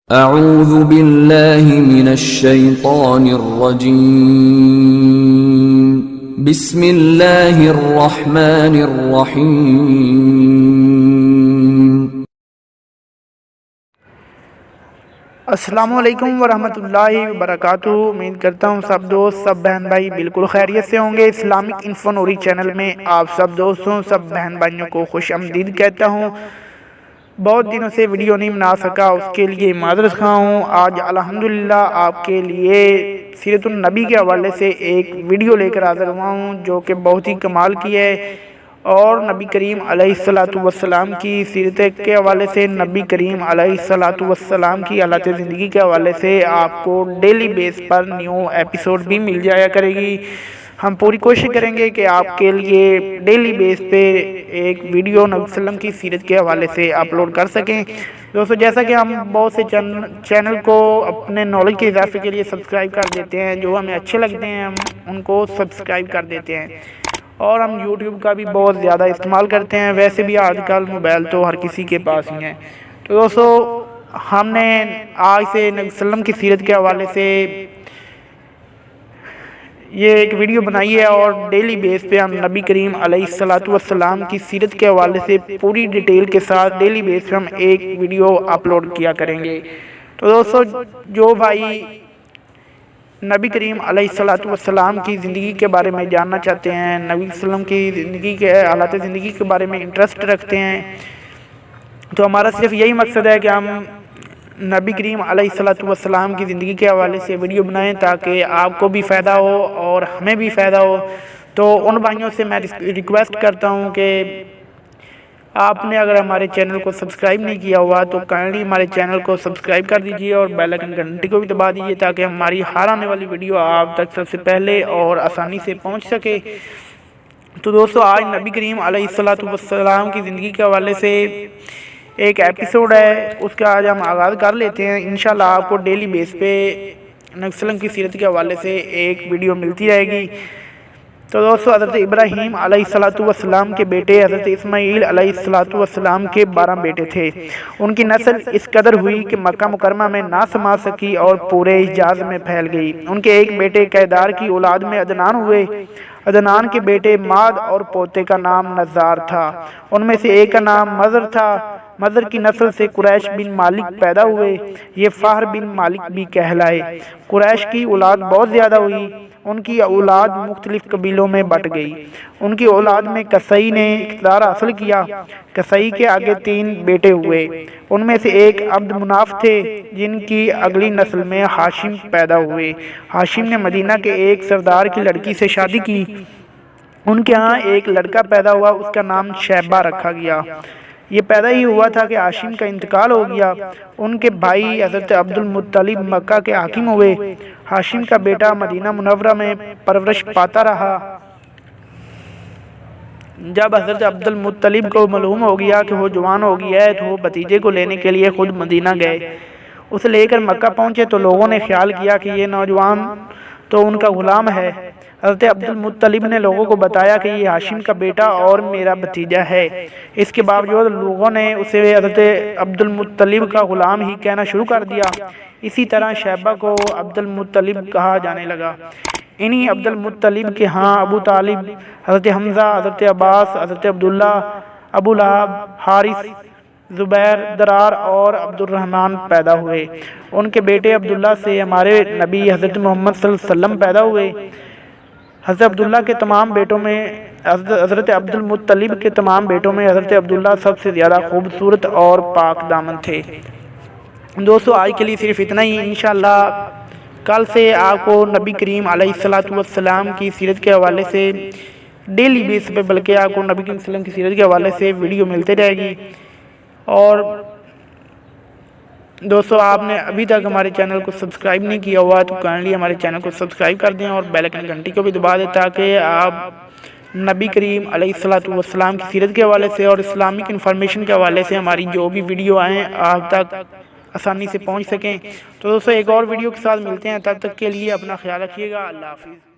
اعوذ باللہ من الشیطان الرجیم بسم اللہ الرحمن الرحیم۔ السلام علیکم ورحمۃ اللہ وبرکاتہ۔ امید کرتا ہوں سب دوست سب بہن بھائی بالکل خیریت سے ہوں گے۔ اسلامک انفو نوری چینل میں آپ سب دوستوں سب بہن بھائیوں کو خوش آمدید کہتا ہوں۔ بہت دنوں سے ویڈیو نہیں بنا سکا، اس کے لیے معذرت خواہ ہوں۔ آج الحمدللہ آپ کے لیے سیرت النبی کے حوالے سے ایک ویڈیو لے کر حاضر ہوا ہوں جو کہ بہت ہی کمال کی ہے، اور نبی کریم علیہ السلام کی سیرت کے حوالے سے، نبی کریم علیہ السلام کی حالت زندگی کے حوالے سے آپ کو ڈیلی بیس پر نیو ایپیسوڈ بھی مل جایا کرے گی۔ ہم پوری کوشش کریں گے کہ آپ کے لیے ڈیلی بیس پہ ایک ویڈیو نبی وسلم کی سیرت کے حوالے سے اپلوڈ کر سکیں۔ دوستو، جیسا کہ ہم بہت سے چینل کو اپنے نالج کے اضافے کے لیے سبسکرائب کر دیتے ہیں، جو ہمیں اچھے لگتے ہیں ہم ان کو سبسکرائب کر دیتے ہیں، اور ہم یوٹیوب کا بھی بہت زیادہ استعمال کرتے ہیں۔ ویسے بھی آج کل موبائل تو ہر کسی کے پاس ہی ہے۔ تو دوستو، ہم نے آج سے نبی وسلم کی سیرت کے حوالے سے یہ ایک ویڈیو بنائی ہے، اور ڈیلی بیس پہ ہم نبی کریم علیہ السلام کی سیرت کے حوالے سے پوری ڈیٹیل کے ساتھ ڈیلی بیس پہ ہم ایک ویڈیو اپلوڈ کیا کریں گے۔ تو دوستو، جو بھائی نبی کریم علیہ السلام کی زندگی کے بارے میں جاننا چاہتے ہیں، نبی وسلم کی زندگی کے حالات زندگی کے بارے میں انٹرسٹ رکھتے ہیں، تو ہمارا صرف یہی مقصد ہے کہ ہم نبی کریم علیہ السلام کی زندگی کے حوالے سے ویڈیو بنائیں تاکہ آپ کو بھی فائدہ ہو اور ہمیں بھی فائدہ ہو۔ تو ان بھائیوں سے میں ریکویسٹ کرتا ہوں کہ آپ نے اگر ہمارے چینل کو سبسکرائب نہیں کیا ہوا تو کائنڈلی ہمارے چینل کو سبسکرائب کر دیجئے، اور بیل آئیکن گھنٹی کو بھی دبا دیجئے تاکہ ہماری ہر آنے والی ویڈیو آپ تک سب سے پہلے اور آسانی سے پہنچ سکے۔ تو دوستو، آج نبی کریم علیہ السلام کی زندگی کے حوالے سے ایک ایپیسوڈ ہے، اس کا آج ہم آغاز کر لیتے ہیں۔ انشاءاللہ آپ کو ڈیلی بیس پہ نبی وسلم کی سیرت کے حوالے سے ایک ویڈیو ملتی رہے گی۔ تو دوستو، حضرت ابراہیم علیہ السلام کے بیٹے حضرت اسماعیل علیہ السلام کے 12 بیٹے تھے۔ ان کی نسل اس قدر ہوئی کہ مکہ مکرمہ میں نہ سما سکی اور پورے حجاز میں پھیل گئی۔ ان کے ایک بیٹے قیدار کی اولاد میں عدنان ہوئے۔ عدنان کے بیٹے ماد اور پوتے کا نام نزار تھا۔ ان میں سے ایک کا نام مضر تھا۔ مضر کی نسل سے قریش بن مالک پیدا ہوئے، یہ فہر بن مالک بھی کہلائے۔ قریش کی اولاد بہت زیادہ ہوئی، ان کی اولاد مختلف قبیلوں میں بٹ گئی۔ ان کی اولاد میں قصی نے اقتدار حاصل کیا۔ قصی کے آگے 3 بیٹے ہوئے، ان میں سے ایک عبد مناف تھے، جن کی اگلی نسل میں ہاشم پیدا ہوئے۔ ہاشم نے مدینہ کے ایک سردار کی لڑکی سے شادی کی۔ ان کے ہاں ایک لڑکا پیدا ہوا، اس کا نام شیبہ رکھا گیا۔ یہ پیدا ہی ہوا تھا کہ ہاشم کا انتقال ہو گیا۔ ان کے بھائی حضرت عبد المطلب مکہ کے حاکم ہوئے۔ ہاشم کا بیٹا مدینہ منورہ میں پرورش پاتا رہا۔ جب حضرت عبد المطلب کو معلوم ہو گیا کہ وہ جوان ہو گیا ہے تو وہ بھتیجے کو لینے کے لیے خود مدینہ گئے۔ اسے لے کر مکہ پہنچے تو لوگوں نے خیال کیا کہ یہ نوجوان تو ان کا غلام ہے۔ حضرت عبد المطلب نے لوگوں کو بتایا کہ یہ ہاشم کا بیٹا اور میرا بھتیجا ہے۔ اس کے باوجود لوگوں نے اسے حضرت عبد المطلب کا غلام ہی کہنا شروع کر دیا۔ اسی طرح شیبہ کو عبد المطلب کہا جانے لگا۔ انہی عبد المطلب کے ہاں ابو طالب، حضرت حمزہ، حضرت عباس، حضرت عبداللہ، ابو لہب، حارث، زبیر، درار اور عبد الرحمن پیدا ہوئے۔ ان کے بیٹے عبداللہ سے ہمارے نبی حضرت محمد صلی اللہ علیہ وسلم پیدا ہوئے۔ حضرت عبداللہ کے تمام بیٹوں میں حضرت عبد المطلب کے تمام بیٹوں میں حضرت عبداللہ سب سے زیادہ خوبصورت اور پاک دامن تھے۔ دوستو، آج کے لیے صرف اتنا ہی۔ انشاءاللہ کل سے آپ کو نبی کریم علیہ السلام کی سیرت کے حوالے سے ڈیلی بیس پہ، بلکہ آپ کو نبی کریم صلی اللہ علیہ وسلم کی سیرت کے حوالے سے ویڈیو ملتے رہے گی۔ اور دوستو، آپ نے ابھی تک ہمارے چینل کو سبسکرائب نہیں کیا ہوا تو کائنڈلی ہمارے چینل کو سبسکرائب کر دیں اور بیل آئیکن گھنٹی کو بھی دبا دیں تاکہ آپ نبی کریم علیہ السلام کی سیرت کے حوالے سے اور اسلامک انفارمیشن کے حوالے سے ہماری جو بھی ویڈیو آئیں آپ تک آسانی سے پہنچ سکیں۔ تو دوستو، ایک اور ویڈیو کے ساتھ ملتے ہیں، تب تک کے لیے اپنا خیال رکھیے گا۔ اللہ حافظ۔